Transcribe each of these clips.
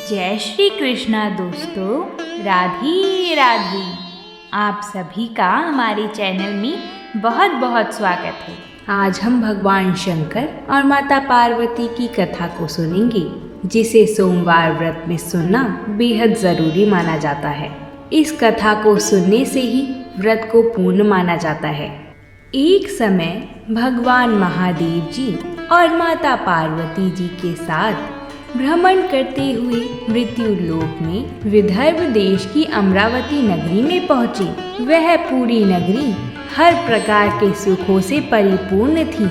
जय श्री कृष्णा दोस्तों, राधे राधे। आप सभी का हमारे चैनल में बहुत बहुत स्वागत है। आज हम भगवान शंकर और माता पार्वती की कथा को सुनेंगे, जिसे सोमवार व्रत में सुनना बेहद ज़रूरी माना जाता है। इस कथा को सुनने से ही व्रत को पूर्ण माना जाता है। एक समय भगवान महादेव जी और माता पार्वती जी के साथ भ्रमण करते हुए मृत्यु लोक में विदर्भ देश की अमरावती नगरी में पहुँचे। वह पूरी नगरी हर प्रकार के सुखों से परिपूर्ण थी।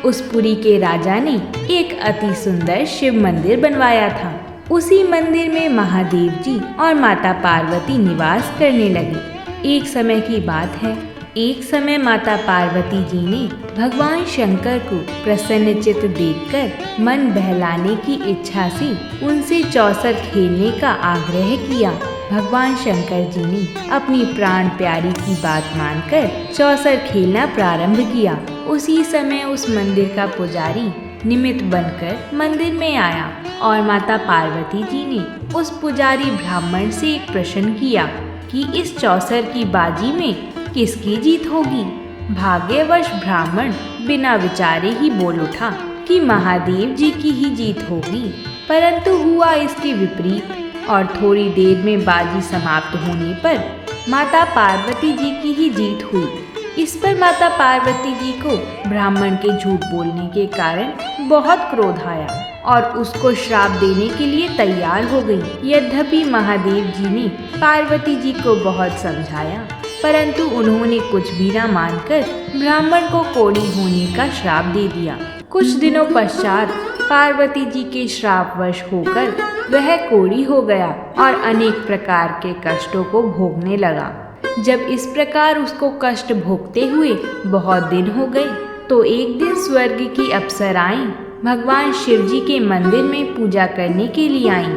उस पुरी के राजा ने एक अति सुंदर शिव मंदिर बनवाया था। उसी मंदिर में महादेव जी और माता पार्वती निवास करने लगे। एक समय की बात है, एक समय माता पार्वती जी ने भगवान शंकर को प्रसन्नचित्त देखकर मन बहलाने की इच्छा से उनसे चौसर खेलने का आग्रह किया। भगवान शंकर जी ने अपनी प्राण प्यारी की बात मानकर चौसर खेलना प्रारंभ किया। उसी समय उस मंदिर का पुजारी निमित्त बनकर मंदिर में आया और माता पार्वती जी ने उस पुजारी ब्राह्मण से एक प्रश्न किया कि इस चौसर की बाजी में किसकी जीत होगी। भाग्यवश ब्राह्मण बिना विचारे ही बोल उठा कि महादेव जी की ही जीत होगी। परंतु हुआ इसके विपरीत और थोड़ी देर में बाजी समाप्त होने पर माता पार्वती जी की ही जीत हुई। इस पर माता पार्वती जी को ब्राह्मण के झूठ बोलने के कारण बहुत क्रोध आया और उसको श्राप देने के लिए तैयार हो गई। यद्यपि महादेव जी ने पार्वती जी को बहुत समझाया, परंतु उन्होंने कुछ भी न मानकर ब्राह्मण को कोढ़ी होने का श्राप दे दिया। कुछ दिनों पश्चात पार्वती जी के श्रापवश होकर वह कोढ़ी हो गया और अनेक प्रकार के कष्टों को भोगने लगा। जब इस प्रकार उसको कष्ट भोगते हुए बहुत दिन हो गए, तो एक दिन स्वर्ग की अप्सराएं भगवान शिव जी के मंदिर में पूजा करने के लिए आईं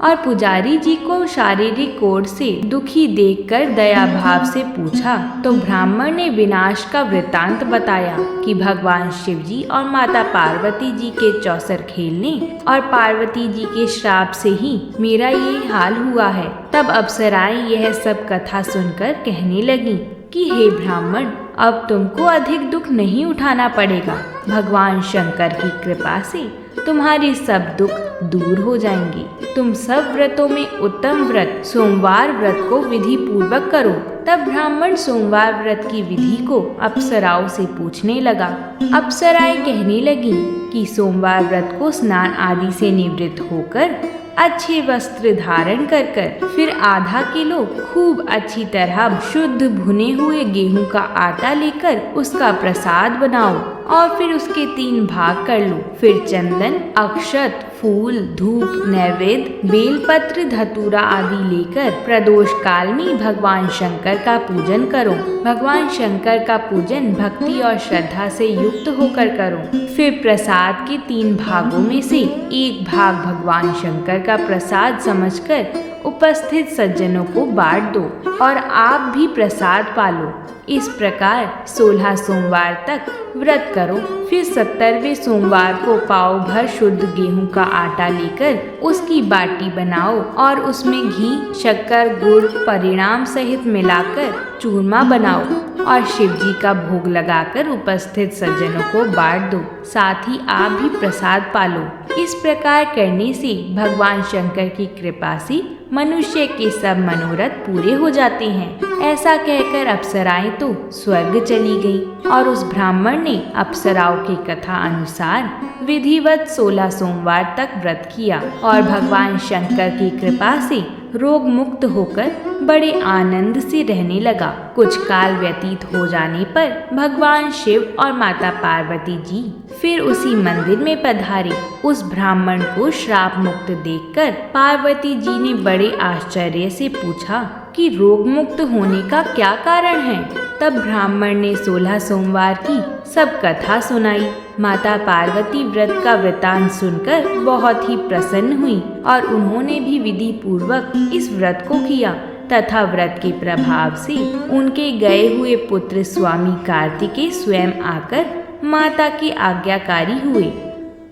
और पुजारी जी को शारीरिक कोढ़ से दुखी देखकर दया भाव से पूछा, तो ब्राह्मण ने विनाश का वृत्तांत बताया कि भगवान शिव जी और माता पार्वती जी के चौसर खेलने और पार्वती जी के श्राप से ही मेरा ये हाल हुआ है। तब अप्सराएं यह सब कथा सुनकर कहने लगी कि हे ब्राह्मण, अब तुमको अधिक दुख नहीं उठाना पड़ेगा। भगवान शंकर की कृपा से तुम्हारे सब दुख दूर हो जाएंगे। तुम सब व्रतों में उत्तम व्रत सोमवार व्रत को विधि पूर्वक करो। तब ब्राह्मण सोमवार व्रत की विधि को अप्सराओं से पूछने लगा। अप्सराएं कहने लगी कि सोमवार व्रत को स्नान आदि से निवृत्त होकर अच्छे वस्त्र धारण कर फिर आधा किलो खूब अच्छी तरह शुद्ध भुने हुए गेहूं का आटा लेकर उसका प्रसाद बनाओ और फिर उसके 3 भाग कर लो। फिर चंदन, अक्षत, फूल, धूप, नैवेद्य, बेलपत्र, धतूरा आदि लेकर प्रदोष काल में भगवान शंकर का पूजन करो। भगवान शंकर का पूजन भक्ति और श्रद्धा से युक्त होकर करो। फिर प्रसाद के 3 भागों में से एक भाग भगवान शंकर का प्रसाद समझकर उपस्थित सज्जनों को बांट दो और आप भी प्रसाद पालो। इस प्रकार 16 सोमवार तक व्रत करो। फिर 17वें सोमवार को पाव भर शुद्ध गेहूं का आटा लेकर उसकी बाटी बनाओ और उसमें घी, शक्कर, गुड़ परिणाम सहित मिलाकर चूरमा बनाओ और शिव जी का भोग लगाकर उपस्थित सज्जनों को बांट दो। साथ ही आप भी प्रसाद पालो। इस प्रकार करने से भगवान शंकर की कृपा से मनुष्य के सब मनोरथ पूरे हो जाते हैं। ऐसा कहकर अप्सराएं तो स्वर्ग चली गई और उस ब्राह्मण ने अप्सराओं की कथा अनुसार विधिवत 16 सोमवार तक व्रत किया और भगवान शंकर की कृपा से रोग मुक्त होकर बड़े आनंद से रहने लगा। कुछ काल व्यतीत हो जाने पर भगवान शिव और माता पार्वती जी फिर उसी मंदिर में पधारे। उस ब्राह्मण को श्राप मुक्त देखकर पार्वती जी ने बड़े आश्चर्य से पूछा कि रोग मुक्त होने का क्या कारण है। तब ब्राह्मण ने 16 सोमवार की सब कथा सुनाई। माता पार्वती व्रत का वृतांत सुनकर बहुत ही प्रसन्न हुई और उन्होंने भी विधि पूर्वक इस व्रत को किया तथा व्रत के प्रभाव से उनके गए हुए पुत्र स्वामी कार्तिकेय स्वयं आकर माता के आज्ञाकारी हुए।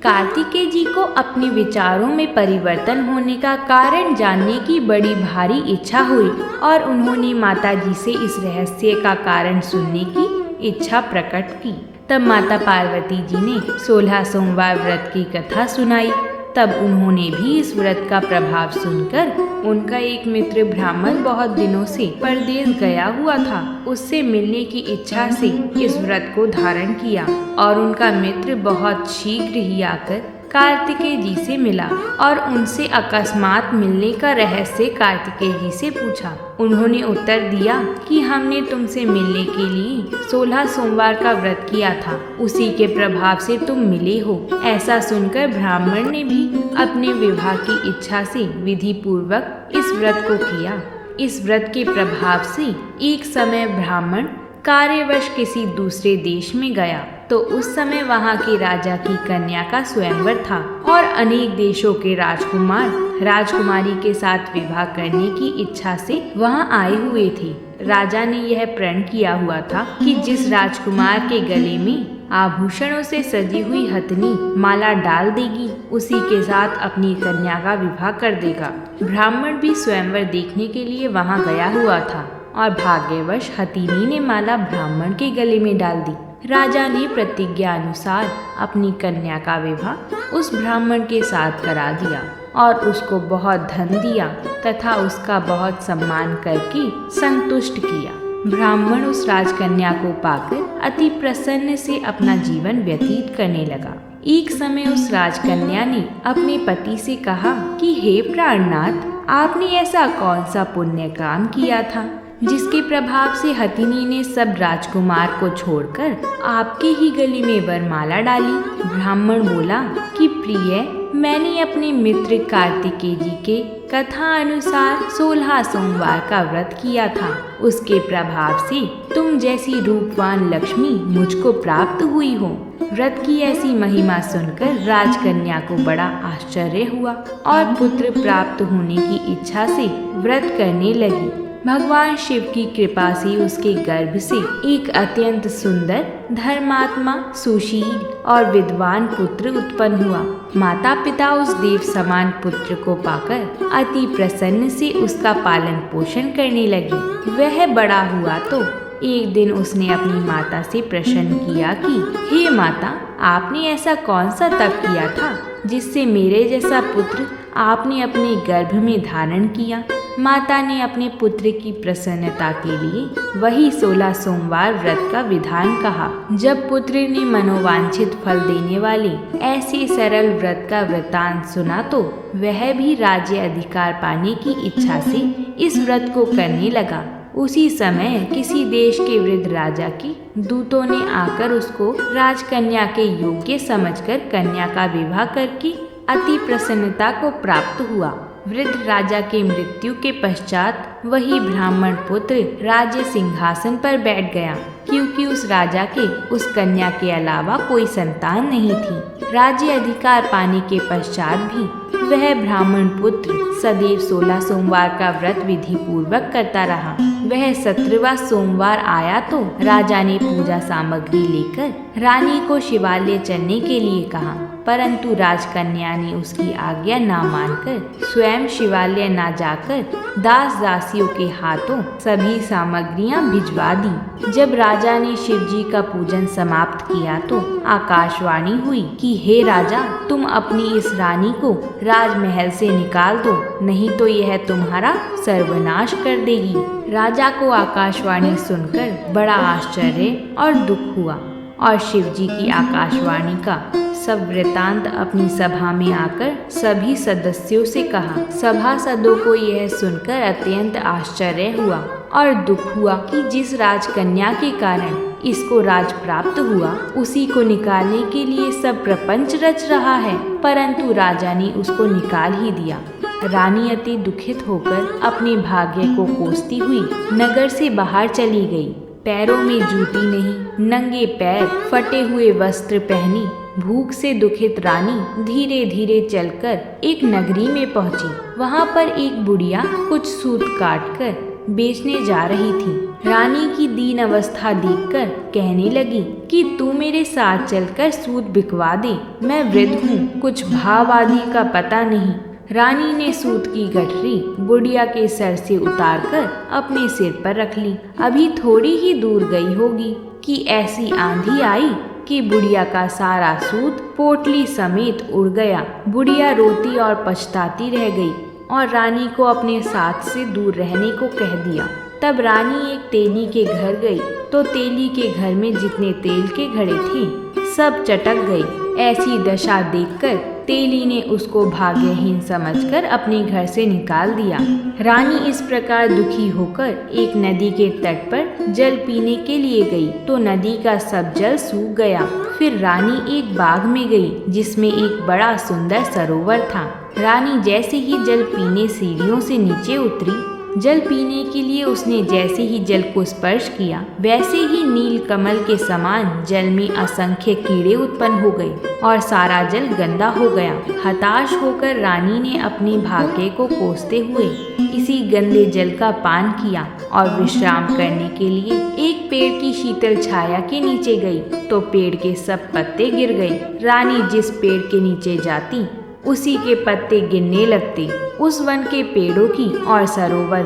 कार्तिकेय जी को अपने विचारों में परिवर्तन होने का कारण जानने की बड़ी भारी इच्छा हुई और उन्होंने माता जी से इस रहस्य का कारण सुनने की इच्छा प्रकट की। तब माता पार्वती जी ने 16 सोमवार व्रत की कथा सुनाई। तब उन्होंने भी इस व्रत का प्रभाव सुनकर, उनका एक मित्र ब्राह्मण बहुत दिनों से परदेश गया हुआ था, उससे मिलने की इच्छा से इस व्रत को धारण किया और उनका मित्र बहुत शीघ्र ही आकर कार्तिकेय जी से मिला और उनसे अकस्मात मिलने का रहस्य कार्तिकेय जी से पूछा। उन्होंने उत्तर दिया कि हमने तुमसे मिलने के लिए 16 सोमवार का व्रत किया था, उसी के प्रभाव से तुम मिले हो। ऐसा सुनकर ब्राह्मण ने भी अपने विवाह की इच्छा से विधि पूर्वक इस व्रत को किया। इस व्रत के प्रभाव से एक समय ब्राह्मण कार्यवश किसी दूसरे देश में गया तो उस समय वहाँ के राजा की कन्या का स्वयंवर था और अनेक देशों के राजकुमार राजकुमारी के साथ विवाह करने की इच्छा से वहाँ आए हुए थे। राजा ने यह प्रण किया हुआ था कि जिस राजकुमार के गले में आभूषणों से सजी हुई हथनी माला डाल देगी, उसी के साथ अपनी कन्या का विवाह कर देगा। ब्राह्मण भी स्वयंवर देखने के लिए वहाँ गया हुआ था और भाग्यवश हथिनी ने माला ब्राह्मण के गले में डाल दी। राजा ने प्रतिज्ञा अनुसार अपनी कन्या का विवाह उस ब्राह्मण के साथ करा दिया और उसको बहुत धन दिया तथा उसका बहुत सम्मान करके संतुष्ट किया। ब्राह्मण उस राजकन्या को पाकर अति प्रसन्न से अपना जीवन व्यतीत करने लगा। एक समय उस राजकन्या ने अपने पति से कहा कि हे प्राणनाथ, आपने ऐसा कौन सा पुण्य काम किया था जिसके प्रभाव से हथिनी ने सब राजकुमार को छोड़कर आपके ही गले में वरमाला डाली। ब्राह्मण बोला कि प्रिय, मैंने अपने मित्र कार्तिकेय जी के कथा अनुसार 16 सोमवार का व्रत किया था। उसके प्रभाव से तुम जैसी रूपवान लक्ष्मी मुझको प्राप्त हुई हो। व्रत की ऐसी महिमा सुनकर राजकन्या को बड़ा आश्चर्य हुआ और पुत्र प्राप्त होने की इच्छा से व्रत करने लगी। भगवान शिव की कृपा से उसके गर्भ से एक अत्यंत सुंदर, धर्मात्मा, सुशील और विद्वान पुत्र उत्पन्न हुआ। माता पिता उस देव समान पुत्र को पाकर अति प्रसन्न से उसका पालन पोषण करने लगे। वह बड़ा हुआ तो एक दिन उसने अपनी माता से प्रश्न किया कि हे माता, आपने ऐसा कौन सा तप किया था जिससे मेरे जैसा पुत्र आपने अपने गर्भ में धारण किया। माता ने अपने पुत्र की प्रसन्नता के लिए वही 16 सोमवार व्रत का विधान कहा। जब पुत्र ने मनोवांछित फल देने वाले ऐसे सरल व्रत का वृतांत सुना तो वह भी राज्य अधिकार पाने की इच्छा से इस व्रत को करने लगा। उसी समय किसी देश के वृद्ध राजा के दूतों ने आकर उसको राजकन्या के योग्य समझकर कन्या का विवाह करके अति प्रसन्नता को प्राप्त हुआ। वृद्ध राजा के मृत्यु के पश्चात वही ब्राह्मण पुत्र राज्य सिंहासन पर बैठ गया, क्योंकि उस राजा के उस कन्या के अलावा कोई संतान नहीं थी। राज्य अधिकार पाने के पश्चात भी वह ब्राह्मण पुत्र सदैव 16 सोमवार का व्रत विधि पूर्वक करता रहा। वह 17वां सोमवार आया तो राजा ने पूजा सामग्री लेकर रानी को शिवालय चलने के लिए कहा, परंतु राजकन्या ने उसकी आज्ञा न मानकर स्वयं शिवालय न जाकर दास दासियों के हाथों सभी सामग्रियां भिजवा दी। जब राजा ने शिव जी का पूजन समाप्त किया तो आकाशवाणी हुई कि हे राजा, तुम अपनी इस रानी को राजमहल से निकाल दो, नहीं तो यह तुम्हारा सर्वनाश कर देगी। राजा को आकाशवाणी सुनकर बड़ा आश्चर्य और दुख हुआ और शिव जी की आकाशवाणी का सब वृतांत अपनी सभा में आकर सभी सदस्यों से कहा। सभासदों को यह सुनकर अत्यंत आश्चर्य हुआ और दुख हुआ कि जिस राजकन्या के कारण इसको राज प्राप्त हुआ, उसी को निकालने के लिए सब प्रपंच रच रहा है, परंतु राजा ने उसको निकाल ही दिया। रानी अति दुखित होकर अपने भाग्य को कोसती हुई नगर से बाहर चली गई। पैरों में जूती नहीं, नंगे पैर, फटे हुए वस्त्र पहनी भूख से दुखित रानी धीरे धीरे चलकर एक नगरी में पहुंची। वहां पर एक बुढ़िया कुछ सूत काटकर बेचने जा रही थी। रानी की दीन अवस्था देखकर कहने लगी कि तू मेरे साथ चलकर सूत बिकवा दे। मैं वृद्ध हूँ, कुछ भाव आदि का पता नहीं। रानी ने सूत की गठरी बुढ़िया के सर से उतारकर अपने सिर पर रख ली। अभी थोड़ी ही दूर गई होगी कि ऐसी आंधी आई कि बुढ़िया का सारा सूत पोटली समेत उड़ गया। बुढ़िया रोती और पछताती रह गई और रानी को अपने साथ से दूर रहने को कह दिया। तब रानी एक तेली के घर गई तो तेली के घर में जितने तेल के घड़े थे सब चटक गई। ऐसी दशा देखकर तेली ने उसको भाग्यहीन समझकर अपने घर से निकाल दिया। रानी इस प्रकार दुखी होकर एक नदी के तट पर जल पीने के लिए गई तो नदी का सब जल सूख गया। फिर रानी एक बाग में गई जिसमें एक बड़ा सुंदर सरोवर था। रानी जैसे ही जल पीने सीढ़ियों से नीचे उतरी, जल पीने के लिए उसने जैसे ही जल को स्पर्श किया वैसे ही नील कमल के समान जल में असंख्य कीड़े उत्पन्न हो गए और सारा जल गंदा हो गया। हताश होकर रानी ने अपने भाग्य को कोसते हुए इसी गंदे जल का पान किया और विश्राम करने के लिए एक पेड़ की शीतल छाया के नीचे गई तो पेड़ के सब पत्ते गिर गए। रानी जिस पेड़ के नीचे जाती उसी के पत्ते गिरने लगते। उस वन के पेड़ों की और सरोवर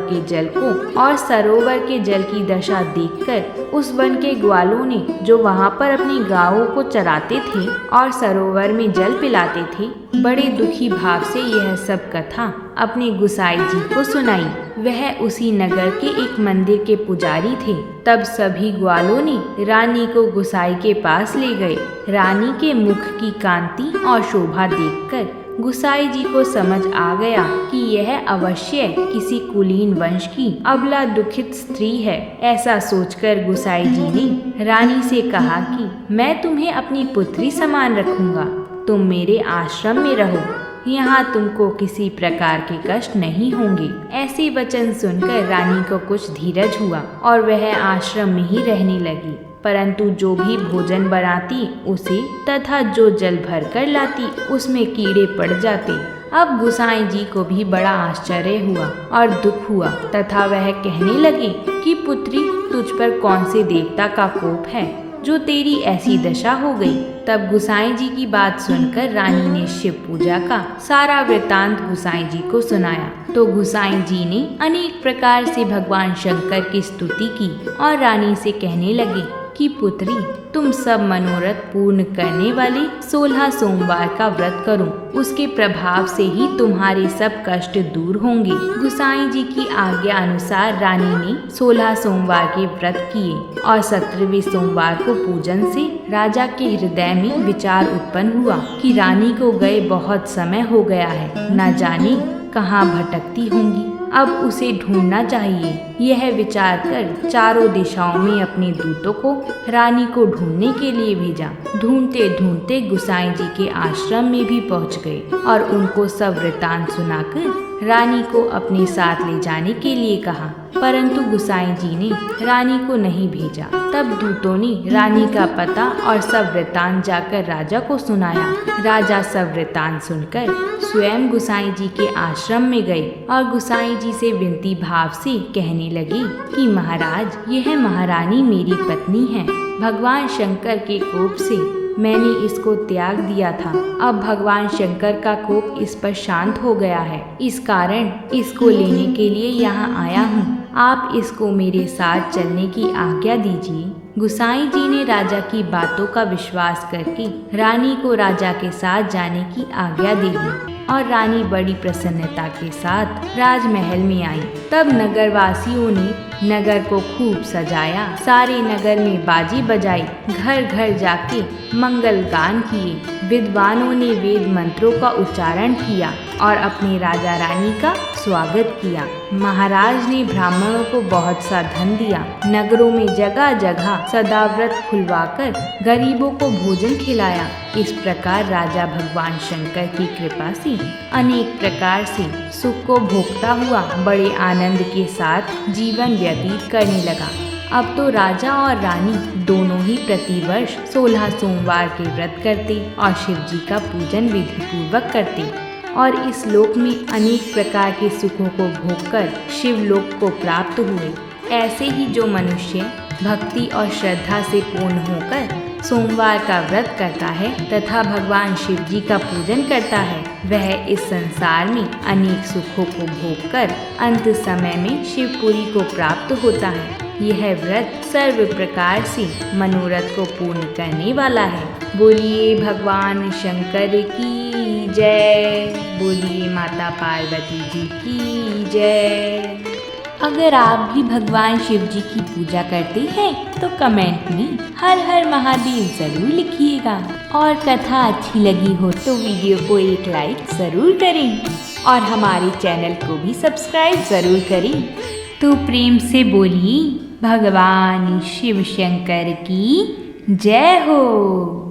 के जल की दशा देखकर उस वन के ग्वालों ने, जो वहां पर अपनी गायों को चराते थे और सरोवर में जल पिलाते थे, बड़े दुखी भाव से यह सब कथा अपने गुसाई जी को सुनाई। वह उसी नगर के एक मंदिर के पुजारी थे। तब सभी ग्वालों ने रानी को गुसाई के पास ले गए। रानी के मुख की कांति और शोभा देखकर गुसाई जी को समझ आ गया कि यह अवश्य किसी कुलीन वंश की अबला दुखित स्त्री है। ऐसा सोचकर गुसाई जी ने रानी से कहा कि मैं तुम्हें अपनी पुत्री समान रखूंगा, तुम मेरे आश्रम में रहो, यहाँ तुमको किसी प्रकार के कष्ट नहीं होंगे। ऐसे वचन सुनकर रानी को कुछ धीरज हुआ और वह आश्रम में ही रहने लगी। परंतु जो भी भोजन बनाती उसे तथा जो जल भर कर लाती उसमें कीड़े पड़ जाते। अब गुसाई जी को भी बड़ा आश्चर्य हुआ और दुख हुआ तथा वह कहने लगे कि पुत्री, तुझ पर कौन से देवता का कोप है जो तेरी ऐसी दशा हो गई। तब गुसाई जी की बात सुनकर रानी ने शिव पूजा का सारा वृतांत गुसाई जी को सुनाया तो गुसाई जी ने अनेक प्रकार से भगवान शंकर की स्तुति की और रानी से कहने लगे कि पुत्री, तुम सब मनोरथ पूर्ण करने वाले 16 सोमवार का व्रत करो, उसके प्रभाव से ही तुम्हारे सब कष्ट दूर होंगे। गुसाई जी की आज्ञा अनुसार रानी ने 16 सोमवार के व्रत किए और 17वें सोमवार को पूजन से राजा के हृदय में विचार उत्पन्न हुआ कि रानी को गए बहुत समय हो गया है, न जाने कहाँ भटकती होंगी, अब उसे ढूंढना चाहिए। यह विचार कर चारों दिशाओं में अपने दूतों को रानी को ढूंढने के लिए भेजा। ढूंढते ढूंढते गुसाई जी के आश्रम में भी पहुंच गए और उनको सब वृतांत सुनाकर रानी को अपने साथ ले जाने के लिए कहा, परंतु गुसाई जी ने रानी को नहीं भेजा। तब दूतों ने रानी का पता और सब वृतांत जाकर राजा को सुनाया। राजा सब वृतांत सुनकर स्वयं गुसाई जी के आश्रम में गए और गुसाई जी से विनती भाव से कहने लगे कि महाराज, यह महारानी मेरी पत्नी है। भगवान शंकर के कोप से मैंने इसको त्याग दिया था। अब भगवान शंकर का कोप इस पर शांत हो गया है, इस कारण इसको लेने के लिए यहाँ आया हूँ। आप इसको मेरे साथ चलने की आज्ञा दीजिए। गुसाई जी ने राजा की बातों का विश्वास करके रानी को राजा के साथ जाने की आज्ञा दे दी और रानी बड़ी प्रसन्नता के साथ राजमहल में आई। तब नगरवासियों ने नगर को खूब सजाया, सारे नगर में बाजी बजाई, घर घर जाके मंगल गान किए, विद्वानों ने वेद मंत्रों का उच्चारण किया और अपने राजा रानी का स्वागत किया। महाराज ने ब्राह्मणों को बहुत सा धन दिया। नगरों में जगह जगह सदाव्रत खुलवाकर गरीबों को भोजन खिलाया। इस प्रकार राजा भगवान शंकर की कृपा से अनेक प्रकार से सुख को भोगता हुआ बड़े आनंद के साथ जीवन व्यतीत करने लगा। अब तो राजा और रानी दोनों ही प्रतिवर्ष 16 सोमवार के व्रत करते और शिव जी का पूजन विधि पूर्वक करते। और इस लोक में अनेक प्रकार के सुखों को भोगकर शिवलोक को प्राप्त हुए। ऐसे ही जो मनुष्य भक्ति और श्रद्धा से पूर्ण होकर सोमवार का व्रत करता है तथा भगवान शिव जी का पूजन करता है, वह इस संसार में अनेक सुखों को भोगकर अंत समय में शिवपुरी को प्राप्त होता है। यह व्रत सर्व प्रकार से मनोरथ को पूर्ण करने वाला है। बोलिए भगवान शंकर की जय, बोलिए माता पार्वती जी की जय। अगर आप भी भगवान शिव जी की पूजा करते हैं तो कमेंट में हर हर महादेव जरूर लिखिएगा, और कथा अच्छी लगी हो तो वीडियो को एक लाइक जरूर करें और हमारे चैनल को भी सब्सक्राइब जरूर करें। तो प्रेम से बोलिए भगवान शिव शंकर की जय हो।